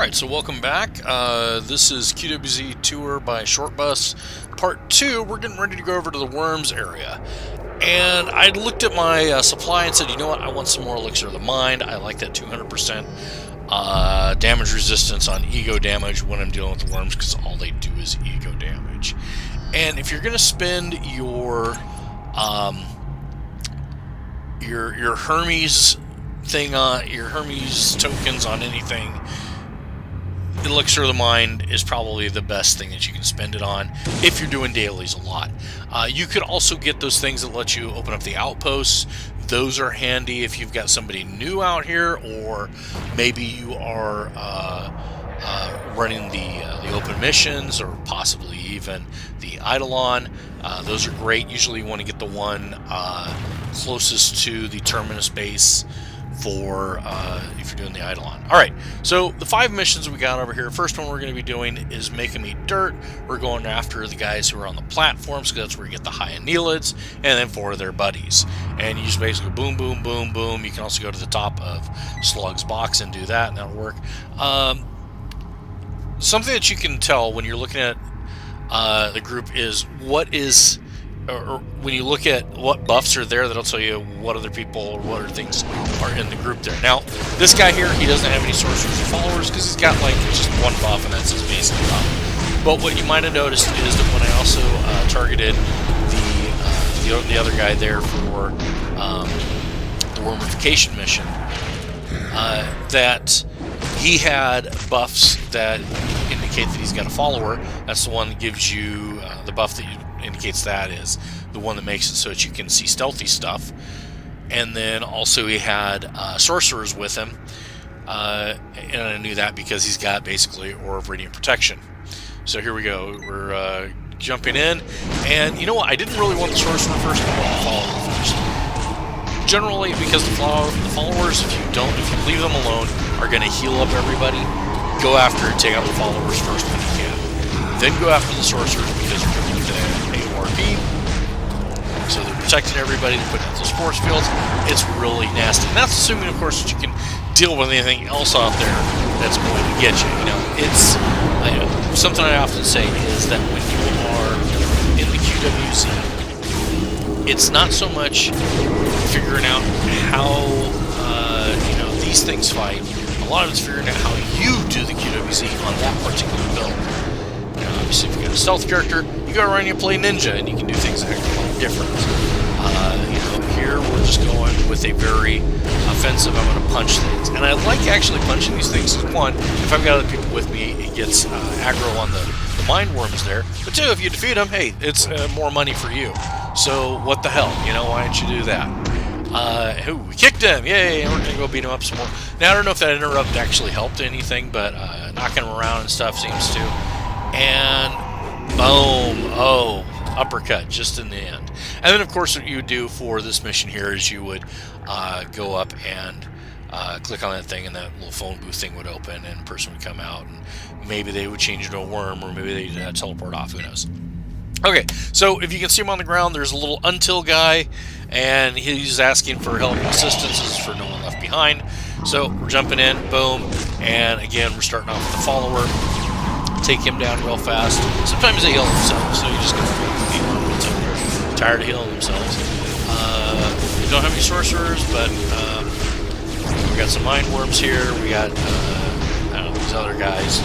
Alright, so welcome back. This is QWZ Tour by Short Bus Part 2. We're getting ready to go over to the Worms area. And I looked at my supply and said, you know what, I want some more Elixir of the Mind. I like that 200% damage resistance on ego damage when I'm dealing with the worms, because all they do is ego damage. And if you're going to spend your Hermes thing on your Hermes tokens on anything, Elixir of the Mind is probably the best thing that you can spend it on if you're doing dailies a lot. You could also get those things that let you open up the outposts. Those are handy if you've got somebody new out here, or maybe you are running the open missions, or possibly even the Eidolon. Those are great. Usually you want to get the one closest to the terminus base for if you're doing the Eidolon. Alright, so the 5 missions we got over here. First one we're going to be doing is Make Them Eat Dirt. We're going after the guys who are on the platforms, because that's where you get the Hyonelids, and then 4 of their buddies. And you just basically boom, boom, boom, boom. You can also go to the top of Slug's box and do that, and that'll work. Something that you can tell when you're looking at the group is or when you look at what buffs are there, that'll tell you what other people or what other things are in the group there. Now, this guy here, he doesn't have any sorcerers or followers because he's got like just one buff, and that's his basic buff. But what you might have noticed is that when I also targeted the other guy there for the wormification mission, that he had buffs that indicate that he's got a follower. That's the one that gives you the buff that indicates that is the one that makes it so that you can see stealthy stuff. And then also he had sorcerers with him, and I knew that because he's got basically Aura of Radiant Protection. So here we go. We're jumping in, and you know what? I didn't really want the sorcerer first. I want the follower first. Generally, because the followers, if you leave them alone, are going to heal up everybody. Go after and take out the followers first when you can. Then go after the sorcerers, because you're going to need the AORB. So they're protecting everybody, they're putting out those force fields. It's really nasty. And that's assuming, of course, that you can deal with anything else out there that's going to get you. You know, it's something I often say is that when you are in the QWZ, it's not so much figuring out how these things fight. A lot of it's figuring out how you do the QWZ on that particular build. Now, obviously, if you got a stealth character, you go around and you play ninja, and you can do things that are a lot different. Here we're just going with a very offensive. I'm going to punch things, and I like actually punching these things. One, if I've got other people with me, it gets aggro on the mind worms there. But two, if you defeat them, hey, it's more money for you. So what the hell? You know, why don't you do that? We kicked him! Yay! And we're going to go beat him up some more. Now, I don't know if that interrupt actually helped anything, but knocking him around and stuff seems to. And boom! Oh, uppercut just in the end. And then, of course, what you would do for this mission here is you would go up and click on that thing, and that little phone booth thing would open, and a person would come out, and maybe they would change into a worm, or maybe they'd teleport off. Who knows? Okay, so if you can see him on the ground, there's a little until guy, and he's asking for help and assistance. This is for No One Left Behind. So we're jumping in, boom, and again, we're starting off with the follower. Take him down real fast. Sometimes they heal themselves, so you just gotta heal them until they're tired of healing themselves. We don't have any sorcerers, but we got some mind worms here. We got these other guys,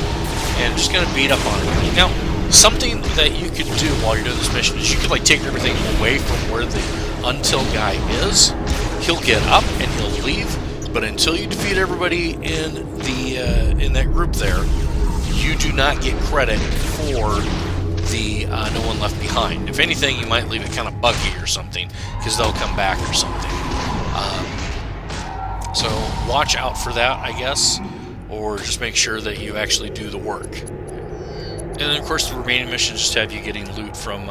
and just gonna beat up on them. Now, something that you could do while you're doing this mission is you could like take everything away from where the until guy is. He'll get up and he'll leave, but until you defeat everybody in the in that group there, you do not get credit for the No One Left Behind. If anything, you might leave it kind of buggy or something, because they'll come back or something. So watch out for that, I guess, or just make sure that you actually do the work. And then, of course, the remaining missions just have you getting loot from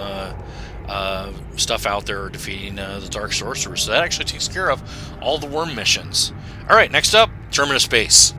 stuff out there, or defeating the Dark Sorcerer. So that actually takes care of all the worm missions. Alright, next up, Terminus Base.